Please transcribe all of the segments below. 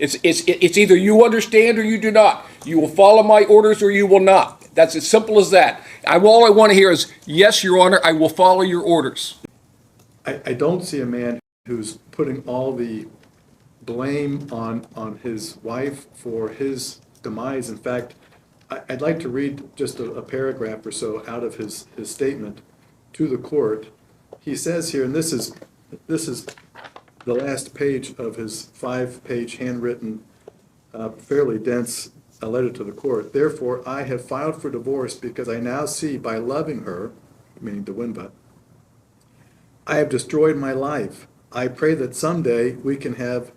It's either you understand or you do not. You will follow my orders or you will not. That's as simple as that. All I want to hear is, yes, Your Honor, I will follow your orders. I don't see a man who's putting all the blame on his wife for his demise. In fact, I'd like to read just a paragraph or so out of his statement to the court. He says here, and this is the last page of his 5-page handwritten, fairly dense letter to the court. Therefore, I have filed for divorce because I now see by loving her, meaning DeWinva, I have destroyed my life. I pray that someday we can have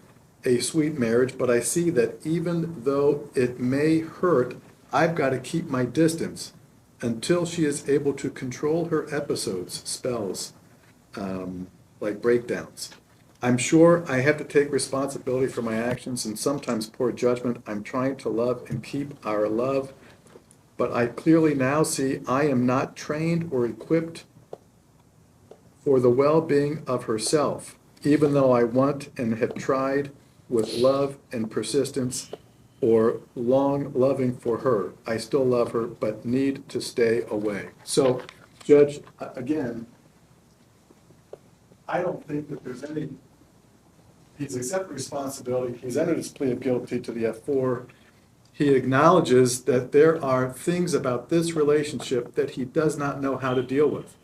a sweet marriage, but I see that even though it may hurt, I've got to keep my distance until she is able to control her episodes, spells, like breakdowns. I'm sure I have to take responsibility for my actions and sometimes poor judgment. I'm trying to love and keep our love, but I clearly now see I am not trained or equipped for the well-being of herself, even though I want and have tried with love and persistence or long loving for her. I still love her, but need to stay away. So, Judge, again, I don't think that there's any, he's accepted responsibility. He's entered his plea of guilty to the F4. He acknowledges that there are things about this relationship that he does not know how to deal with,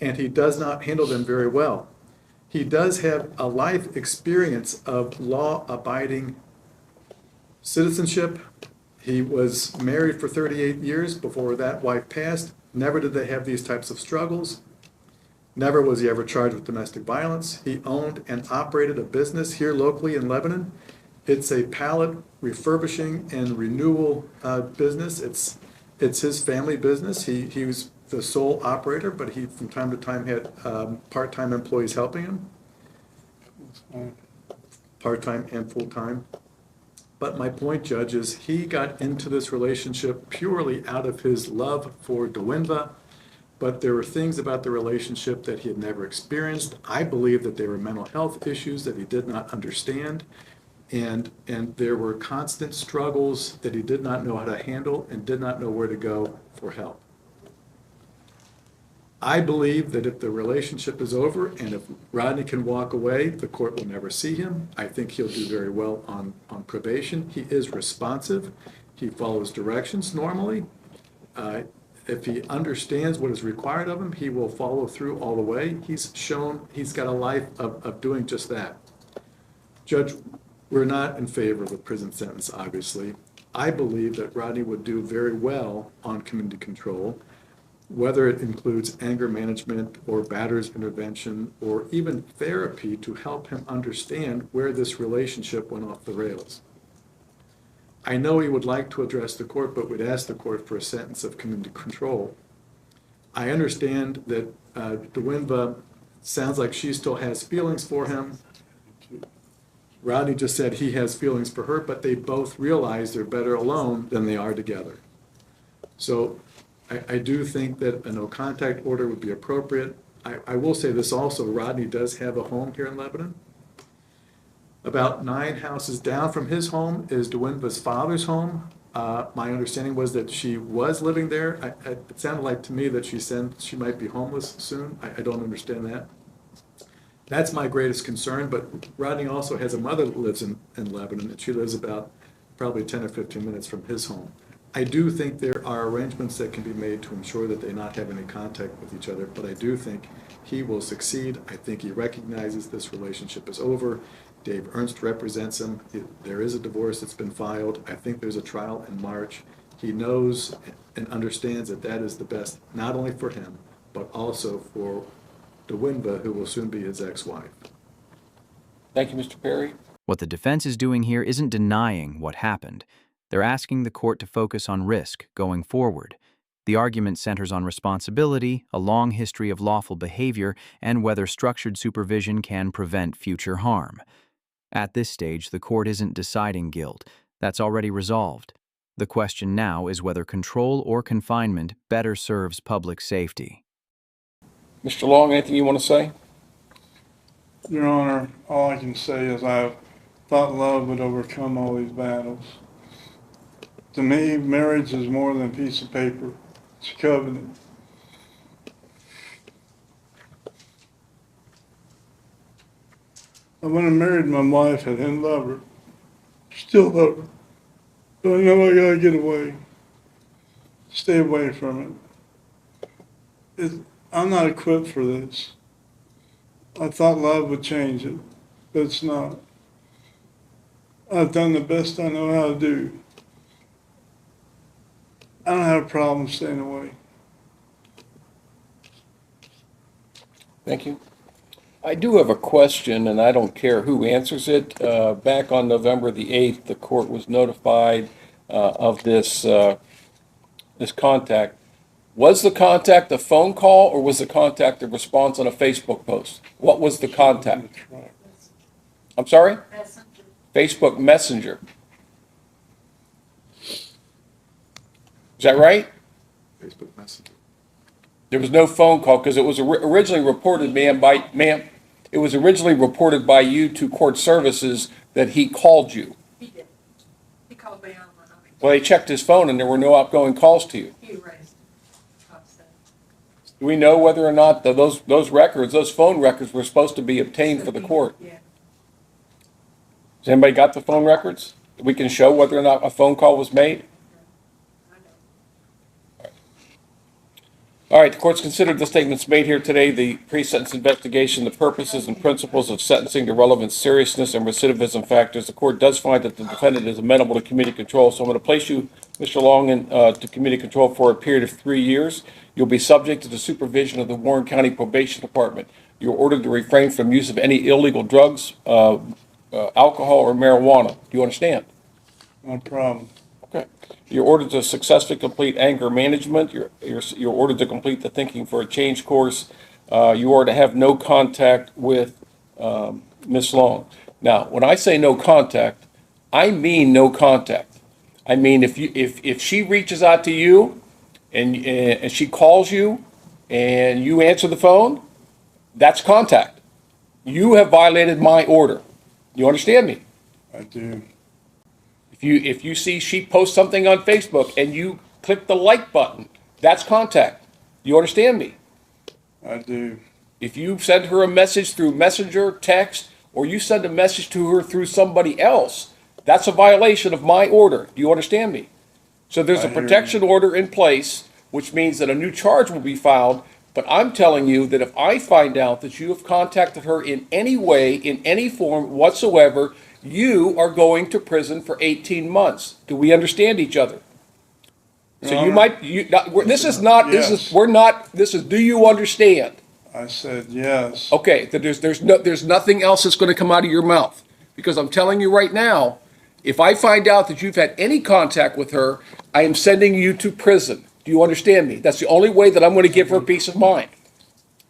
and he does not handle them very well. He does have a life experience of law-abiding citizenship. He was married for 38 years before that wife passed. Never did they have these types of struggles. Never was he ever charged with domestic violence. He owned and operated a business here locally in Lebanon. It's a pallet refurbishing and renewal business. It's his family business. He was the sole operator, but he from time to time had part-time employees helping him, part-time and full-time. But my point, Judge, is he got into this relationship purely out of his love for DeWinva, but there were things about the relationship that he had never experienced. I believe that there were mental health issues that he did not understand, and there were constant struggles that he did not know how to handle and did not know where to go for help. I believe that if the relationship is over and if Rodney can walk away, the court will never see him. I think he'll do very well on probation. He is responsive. He follows directions normally. If he understands what is required of him, he will follow through all the way. He's shown he's got a life of doing just that. Judge, we're not in favor of a prison sentence, obviously. I believe that Rodney would do very well on community control, whether it includes anger management or batter's intervention or even therapy to help him understand where this relationship went off the rails. I know he would like to address the court, but would ask the court for a sentence of community control. I understand that DeWinva sounds like she still has feelings for him. Rodney just said he has feelings for her, but they both realize they're better alone than they are together. So I do think that a no contact order would be appropriate. I will say this also, Rodney does have a home here in Lebanon. About 9 houses down from his home is DeWinva's father's home. My understanding was that she was living there. It sounded like to me that she said she might be homeless soon. I don't understand that. That's my greatest concern, but Rodney also has a mother that lives in Lebanon, and she lives about probably 10 or 15 minutes from his home. I do think there are arrangements that can be made to ensure that they not have any contact with each other, but I do think he will succeed. I think he recognizes this relationship is over. Dave Ernst represents him. There is a divorce that's been filed. I think there's a trial in March. He knows and understands that that is the best, not only for him, but also for DeWinva, who will soon be his ex-wife. Thank you, Mr. Perry. What the defense is doing here isn't denying what happened. They're asking the court to focus on risk going forward. The argument centers on responsibility, a long history of lawful behavior, and whether structured supervision can prevent future harm. At this stage, the court isn't deciding guilt. That's already resolved. The question now is whether control or confinement better serves public safety. Mr. Long, anything you want to say? Your Honor, all I can say is I've thought love would overcome all these battles. To me, marriage is more than a piece of paper. It's a covenant. When I married my wife, I didn't love her. Still love her. But I know I gotta get away. Stay away from it. I'm not equipped for this. I thought love would change it, but it's not. I've done the best I know how to do. I don't have a problem staying away. Thank you. I do have a question, and I don't care who answers it. Back on November the 8th, the court was notified of this contact. Was the contact a phone call, or was the contact a response on a Facebook post? What was the contact? That's right. I'm sorry? Messenger. Facebook Messenger. Is that right? Facebook Messenger. There was no phone call because it was originally reported, ma'am, it was originally reported by you to court services that he called you. He did. He called me on my own. Well, they checked his phone and there were no outgoing calls to you. He erased it. Do we know whether or not those records, those phone records were supposed to be obtained for the court? Yeah. Has anybody got the phone records? We can show whether or not a phone call was made? I know. All right, the court's considered the statements made here today, the pre-sentence investigation, the purposes and principles of sentencing, the relevant seriousness and recidivism factors. The court does find that the defendant is amenable to community control, so I'm going to place you, Mr. Long, to community control for a period of 3 years. You'll be subject to the supervision of the Warren County Probation Department. You're ordered to refrain from use of any illegal drugs, alcohol, or marijuana. Do you understand? No problem. Okay. You're ordered to successfully complete anger management. You're ordered to complete the thinking for a change course. You are to have no contact with Ms. Long. Now, when I say no contact, I mean no contact. I mean if she reaches out to you and she calls you and you answer the phone, that's contact. You have violated my order. You understand me? I do. If you see she posts something on Facebook and you click the like button, that's contact. You understand me? I do. If you send her a message through Messenger, text, or you send a message to her through somebody else, that's a violation of my order. Do you understand me? So there's I a hear protection order in place, which means that a new charge will be filed. But I'm telling you that if I find out that you have contacted her in any way, in any form whatsoever, you are going to prison for 18 months. Do we understand each other? So you might, this is, do you understand? I said yes. Okay, that there's nothing else that's going to come out of your mouth. Because I'm telling you right now, if I find out that you've had any contact with her, I am sending you to prison. Do you understand me? That's the only way that I'm going to give her peace of mind.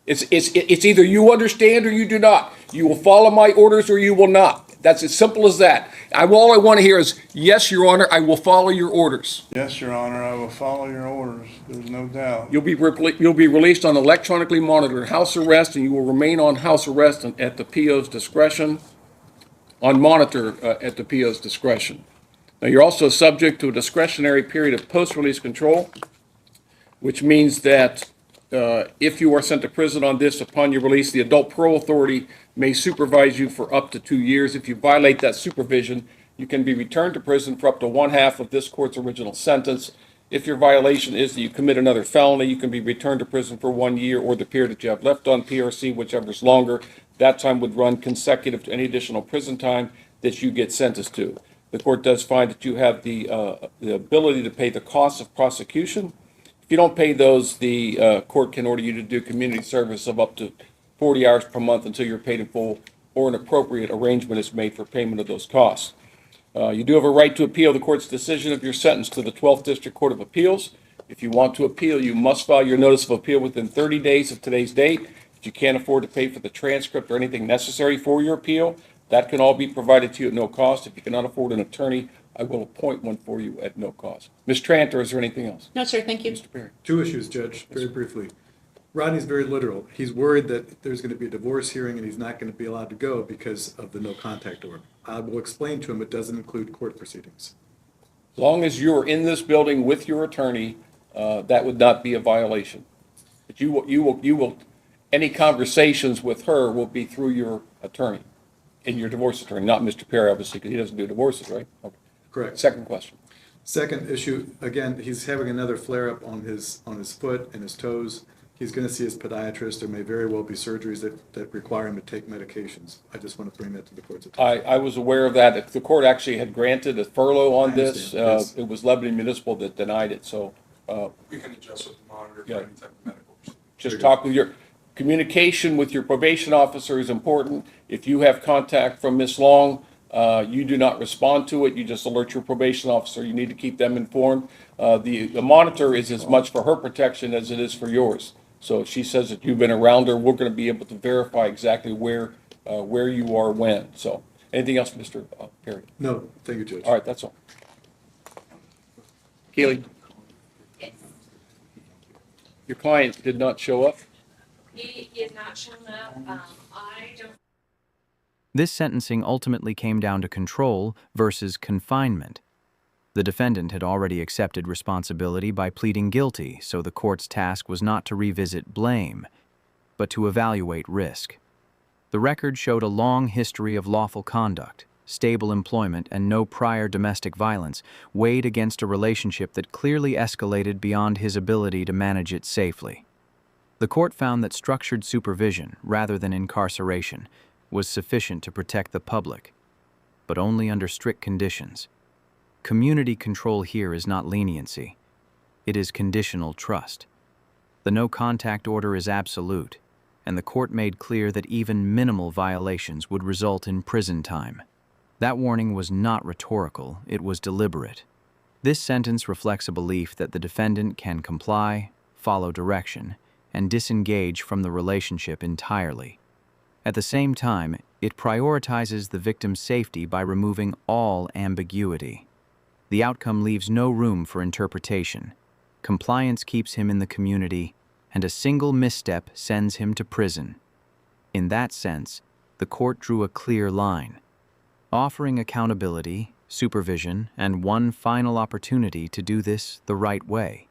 It's either you understand or you do not. You will follow my orders or you will not. That's as simple as that. All I want to hear is, yes, Your Honor, I will follow your orders. Yes, Your Honor, I will follow your orders. There's no doubt. You'll be released on electronically monitored house arrest, and you will remain on house arrest at the PO's discretion, on monitor at the PO's discretion. Now, you're also subject to a discretionary period of post-release control, which means that if you are sent to prison on this upon your release, the adult parole authority may supervise you for up to 2 years. If you violate that supervision, you can be returned to prison for up to 1/2 of this court's original sentence. If your violation is that you commit another felony, you can be returned to prison for 1 year or the period that you have left on PRC, whichever is longer. That time would run consecutive to any additional prison time that you get sentenced to. The court does find that you have the ability to pay the costs of prosecution. If you don't pay those, the court can order you to do community service of up to 40 hours per month until you're paid in full, or an appropriate arrangement is made for payment of those costs. You do have a right to appeal the court's decision of your sentence to the 12th District Court of Appeals. If you want to appeal, you must file your notice of appeal within 30 days of today's date. If you can't afford to pay for the transcript or anything necessary for your appeal, that can all be provided to you at no cost. If you cannot afford an attorney, I will appoint one for you at no cost. Ms. Tranter, is there anything else? No, sir, thank you. Mr. Perry? 2 issues, Judge, very briefly. Rodney's very literal. He's worried that there's going to be a divorce hearing and he's not going to be allowed to go because of the no contact order. I will explain to him it doesn't include court proceedings. As long as you're in this building with your attorney, that would not be a violation. But you will, any conversations with her will be through your attorney and your divorce attorney, not Mr. Perry, obviously, because he doesn't do divorces, right? Okay. Correct. Second question. Second issue, again, he's having another flare-up on his foot and his toes. He's going to see his podiatrist. There may very well be surgeries that require him to take medications. I just want to bring that to the court's attention. I was aware of that. The court actually had granted a furlough on I this. understand, yes. It was Lebanon Municipal that denied it, so We can adjust with the monitor Yeah. for any type of medical procedure. just talk with your, communication with your probation officer is important. If you have contact from Ms. Long, you do not respond to it, you just alert your probation officer, you need to keep them informed. The monitor is as much for her protection as it is for yours. So if she says that you've been around her, we're gonna be able to verify exactly where you are when. So, anything else, Mr. Perry? No, thank you, Judge. All right, that's all. Keely, Yes, your client did not show up? he is not showing up. I don't. This sentencing ultimately came down to control versus confinement. The defendant had already accepted responsibility by pleading guilty, so the court's task was not to revisit blame, but to evaluate risk. The record showed a long history of lawful conduct, stable employment, and no prior domestic violence, weighed against a relationship that clearly escalated beyond his ability to manage it safely. The court found that structured supervision, rather than incarceration, was sufficient to protect the public, but only under strict conditions. Community control here is not leniency. It is conditional trust. The no-contact order is absolute, and the court made clear that even minimal violations would result in prison time. That warning was not rhetorical, it was deliberate. This sentence reflects a belief that the defendant can comply, follow direction, and disengage from the relationship entirely. At the same time, it prioritizes the victim's safety by removing all ambiguity. The outcome leaves no room for interpretation. Compliance keeps him in the community, and a single misstep sends him to prison. In that sense, the court drew a clear line, offering accountability, supervision, and one final opportunity to do this the right way.